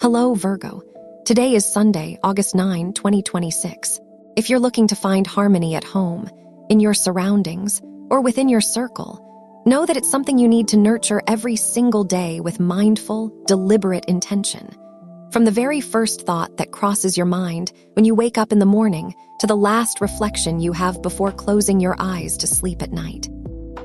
Hello, Virgo. Today is Sunday, August 9, 2026. If you're looking to find harmony at home, in your surroundings, or within your circle, know that it's something you need to nurture every single day with mindful, deliberate intention. From the very first thought that crosses your mind when you wake up in the morning to the last reflection you have before closing your eyes to sleep at night.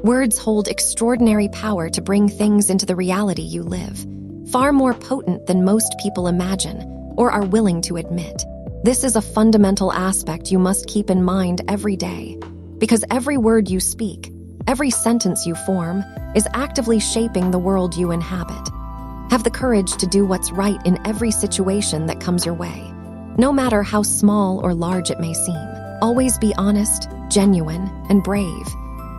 Words hold extraordinary power to bring things into the reality you live, far more potent than most people imagine or are willing to admit. This is a fundamental aspect you must keep in mind every day, because every word you speak, every sentence you form, is actively shaping the world you inhabit. Have the courage to do what's right in every situation that comes your way, no matter how small or large it may seem. Always be honest, genuine, and brave,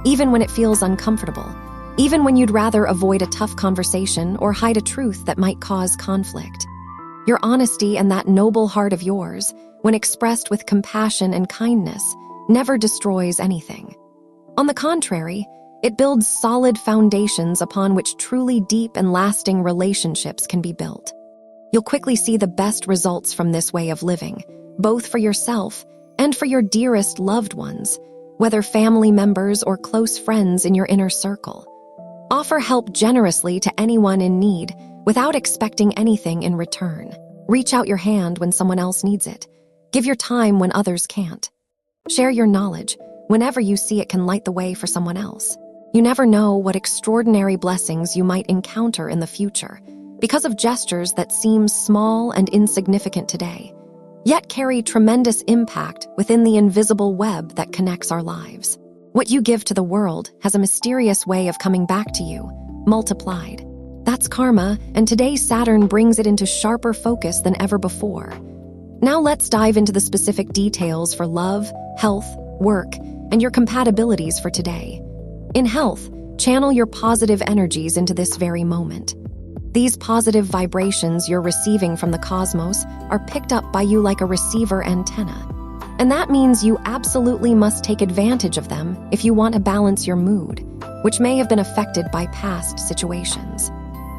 even when it feels uncomfortable, even when you'd rather avoid a tough conversation or hide a truth that might cause conflict. Your honesty and that noble heart of yours, when expressed with compassion and kindness, never destroys anything. On the contrary, it builds solid foundations upon which truly deep and lasting relationships can be built. You'll quickly see the best results from this way of living, both for yourself and for your dearest loved ones, whether family members or close friends in your inner circle. Offer help generously to anyone in need without expecting anything in return. Reach out your hand when someone else needs it. Give your time when others can't. Share your knowledge whenever you see it can light the way for someone else. You never know what extraordinary blessings you might encounter in the future because of gestures that seem small and insignificant today, yet carry tremendous impact within the invisible web that connects our lives. What you give to the world has a mysterious way of coming back to you, multiplied. That's karma, and today Saturn brings it into sharper focus than ever before. Now let's dive into the specific details for love, health, work, and your compatibilities for today. In health, channel your positive energies into this very moment. These positive vibrations you're receiving from the cosmos are picked up by you like a receiver antenna. And that means you absolutely must take advantage of them if you want to balance your mood, which may have been affected by past situations.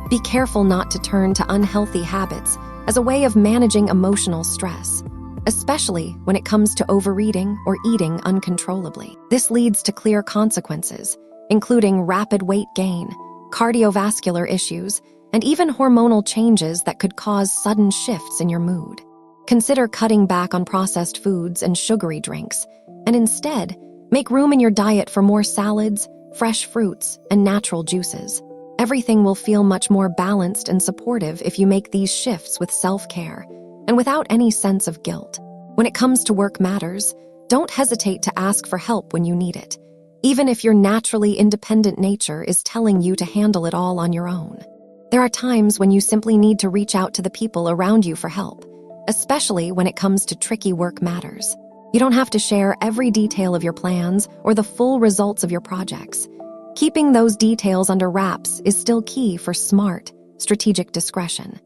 Be careful not to turn to unhealthy habits as a way of managing emotional stress, especially when it comes to overeating or eating uncontrollably. This leads to clear consequences, including rapid weight gain, cardiovascular issues, and even hormonal changes that could cause sudden shifts in your mood. Consider cutting back on processed foods and sugary drinks, and instead, make room in your diet for more salads, fresh fruits, and natural juices. Everything will feel much more balanced and supportive if you make these shifts with self-care and without any sense of guilt. When it comes to work matters, don't hesitate to ask for help when you need it, even if your naturally independent nature is telling you to handle it all on your own. There are times when you simply need to reach out to the people around you for help, especially when it comes to tricky work matters. You don't have to share every detail of your plans or the full results of your projects. Keeping those details under wraps is still key for smart, strategic discretion.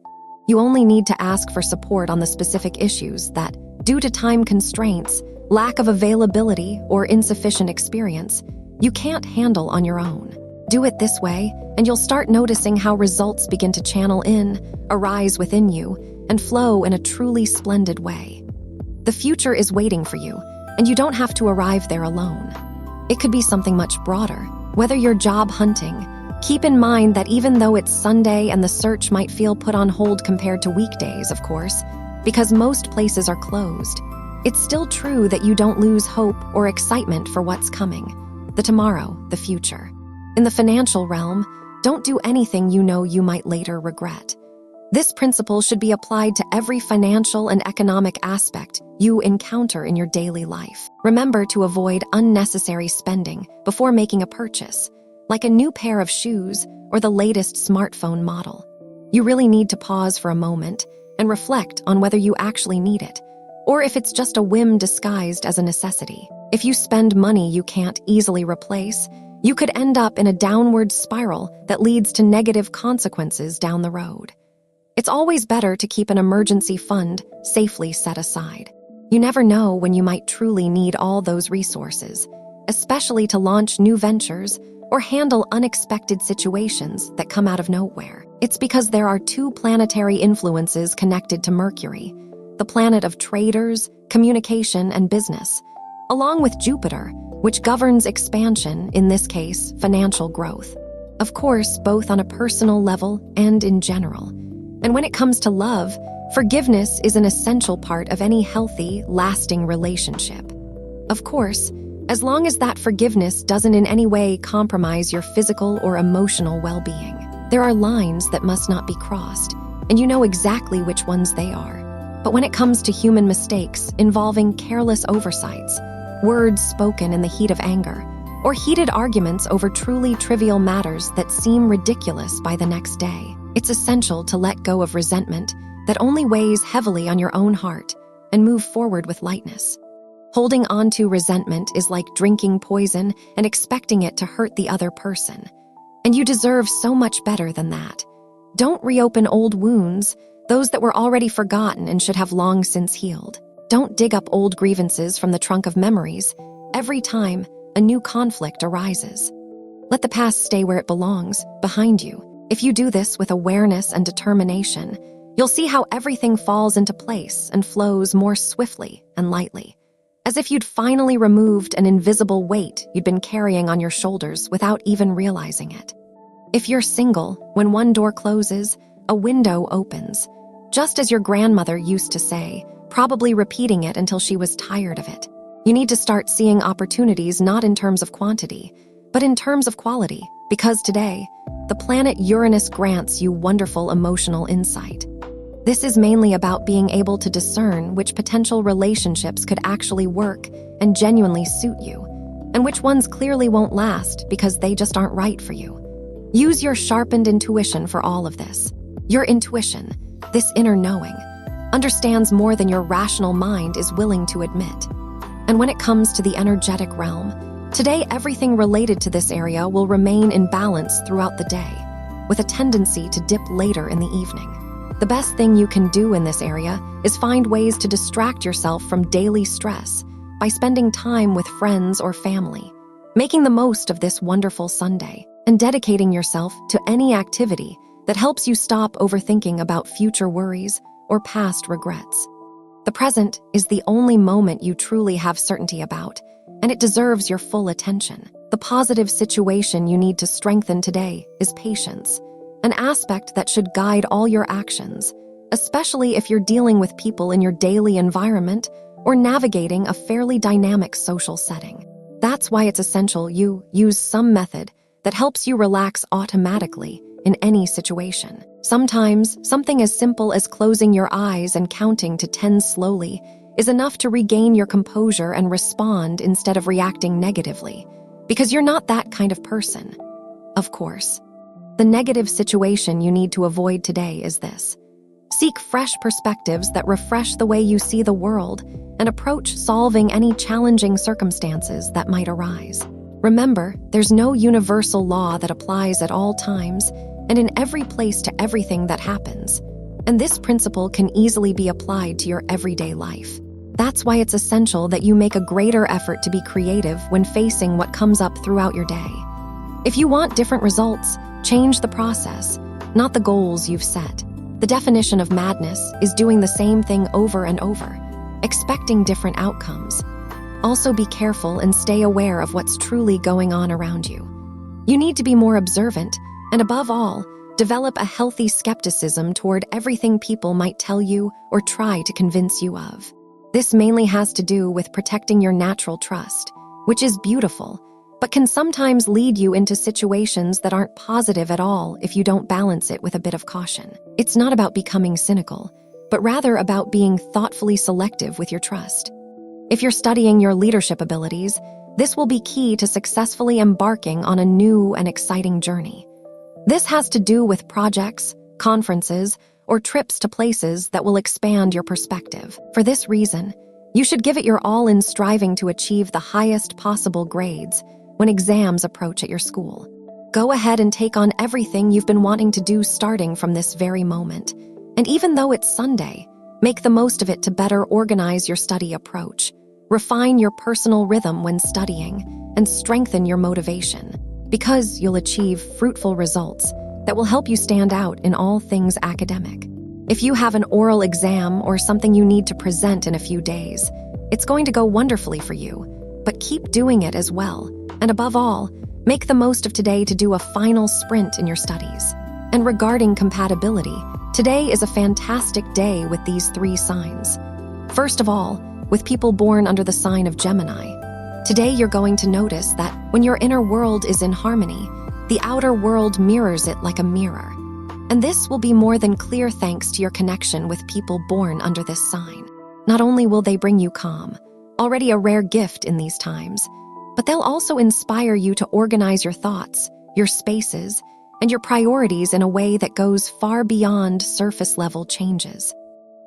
You only need to ask for support on the specific issues that, due to time constraints, lack of availability, or insufficient experience, you can't handle on your own. Do it this way, and you'll start noticing how results begin to channel in, arise within you, and flow in a truly splendid way. The future is waiting for you, and you don't have to arrive there alone. It could be something much broader. Whether you're job hunting, keep in mind that even though it's Sunday and the search might feel put on hold compared to weekdays, of course, because most places are closed, it's still true that you don't lose hope or excitement for what's coming, the tomorrow, the future. In the financial realm, don't do anything you know you might later regret. This principle should be applied to every financial and economic aspect you encounter in your daily life. Remember to avoid unnecessary spending before making a purchase, like a new pair of shoes or the latest smartphone model. You really need to pause for a moment and reflect on whether you actually need it, or if it's just a whim disguised as a necessity. If you spend money you can't easily replace, you could end up in a downward spiral that leads to negative consequences down the road. It's always better to keep an emergency fund safely set aside. You never know when you might truly need all those resources, especially to launch new ventures or handle unexpected situations that come out of nowhere. It's because there are two planetary influences connected to Mercury, the planet of traders, communication, and business, along with Jupiter, which governs expansion, in this case, financial growth. Of course, both on a personal level and in general. And when it comes to love, forgiveness is an essential part of any healthy, lasting relationship. Of course, as long as that forgiveness doesn't in any way compromise your physical or emotional well-being. There are lines that must not be crossed, and you know exactly which ones they are. But when it comes to human mistakes involving careless oversights, words spoken in the heat of anger, or heated arguments over truly trivial matters that seem ridiculous by the next day, it's essential to let go of resentment that only weighs heavily on your own heart and move forward with lightness. Holding on to resentment is like drinking poison and expecting it to hurt the other person. And you deserve so much better than that. Don't reopen old wounds, those that were already forgotten and should have long since healed. Don't dig up old grievances from the trunk of memories every time a new conflict arises. Let the past stay where it belongs, behind you. If you do this with awareness and determination, you'll see how everything falls into place and flows more swiftly and lightly, as if you'd finally removed an invisible weight you'd been carrying on your shoulders without even realizing it. If you're single, when one door closes, a window opens, just as your grandmother used to say, probably repeating it until she was tired of it. You need to start seeing opportunities not in terms of quantity, but in terms of quality, because today, the planet Uranus grants you wonderful emotional insight. This is mainly about being able to discern which potential relationships could actually work and genuinely suit you, and which ones clearly won't last because they just aren't right for you. Use your sharpened intuition for all of this. Your intuition, this inner knowing, understands more than your rational mind is willing to admit. And when it comes to the energetic realm, today everything related to this area will remain in balance throughout the day, with a tendency to dip later in the evening. The best thing you can do in this area is find ways to distract yourself from daily stress by spending time with friends or family, making the most of this wonderful Sunday, and dedicating yourself to any activity that helps you stop overthinking about future worries or past regrets. The present is the only moment you truly have certainty about, and it deserves your full attention. The positive situation you need to strengthen today is patience, an aspect that should guide all your actions, especially if you're dealing with people in your daily environment or navigating a fairly dynamic social setting. That's why it's essential you use some method that helps you relax automatically in any situation. Sometimes, something as simple as closing your eyes and counting to 10 slowly is enough to regain your composure and respond instead of reacting negatively, because you're not that kind of person. Of course, the negative situation you need to avoid today is this. Seek fresh perspectives that refresh the way you see the world and approach solving any challenging circumstances that might arise. Remember, there's no universal law that applies at all times and in every place to everything that happens, and this principle can easily be applied to your everyday life. That's why it's essential that you make a greater effort to be creative when facing what comes up throughout your day. If you want different results, change the process, not the goals you've set. The definition of madness is doing the same thing over and over, expecting different outcomes. Also be careful and stay aware of what's truly going on around you. You need to be more observant, and above all, develop a healthy skepticism toward everything people might tell you or try to convince you of. This mainly has to do with protecting your natural trust, which is beautiful, but can sometimes lead you into situations that aren't positive at all if you don't balance it with a bit of caution. It's not about becoming cynical, but rather about being thoughtfully selective with your trust. If you're studying your leadership abilities, this will be key to successfully embarking on a new and exciting journey. This has to do with projects, conferences, or trips to places that will expand your perspective. For this reason, you should give it your all in striving to achieve the highest possible grades when exams approach at your school. Go ahead and take on everything you've been wanting to do starting from this very moment. And even though it's Sunday, make the most of it to better organize your study approach, refine your personal rhythm when studying, and strengthen your motivation. because you'll achieve fruitful results that will help you stand out in all things academic. If you have an oral exam or something you need to present in a few days, it's going to go wonderfully for you, but keep doing it as well. And above all, make the most of today to do a final sprint in your studies. And regarding compatibility, today is a fantastic day with these 3 signs. First of all, with people born under the sign of Gemini, today you're going to notice that when your inner world is in harmony, the outer world mirrors it like a mirror. And this will be more than clear thanks to your connection with people born under this sign. Not only will they bring you calm, already a rare gift in these times, but they'll also inspire you to organize your thoughts, your spaces, and your priorities in a way that goes far beyond surface-level changes.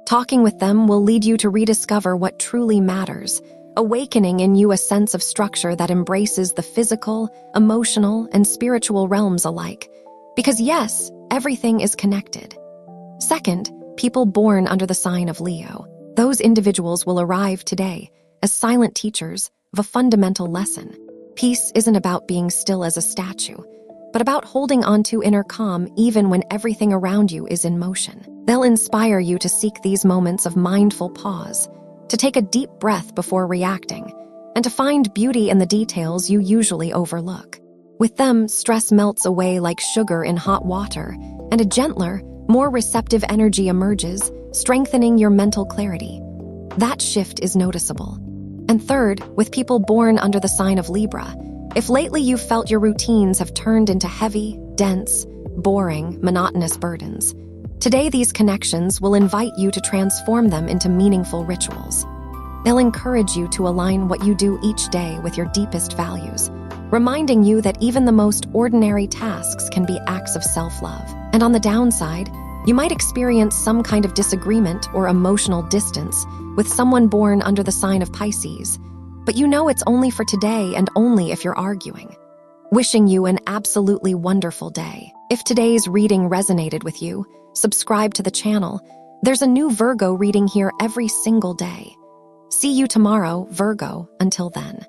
Talking with them will lead you to rediscover what truly matters, awakening in you a sense of structure that embraces the physical, emotional, and spiritual realms alike. Because yes, everything is connected. Second, people born under the sign of Leo. Those individuals will arrive today as silent teachers of a fundamental lesson. Peace isn't about being still as a statue, but about holding onto inner calm even when everything around you is in motion. They'll inspire you to seek these moments of mindful pause, to take a deep breath before reacting, and to find beauty in the details you usually overlook. With them, stress melts away like sugar in hot water, and a gentler, more receptive energy emerges, strengthening your mental clarity. That shift is noticeable. And third, with people born under the sign of Libra, if lately you've felt your routines have turned into heavy, dense, boring, monotonous burdens, today these connections will invite you to transform them into meaningful rituals. They'll encourage you to align what you do each day with your deepest values, reminding you that even the most ordinary tasks can be acts of self-love. And on the downside, you might experience some kind of disagreement or emotional distance with someone born under the sign of Pisces, but you know it's only for today and only if you're arguing. Wishing you an absolutely wonderful day. If today's reading resonated with you, subscribe to the channel. There's a new Virgo reading here every single day. See you tomorrow, Virgo. Until then.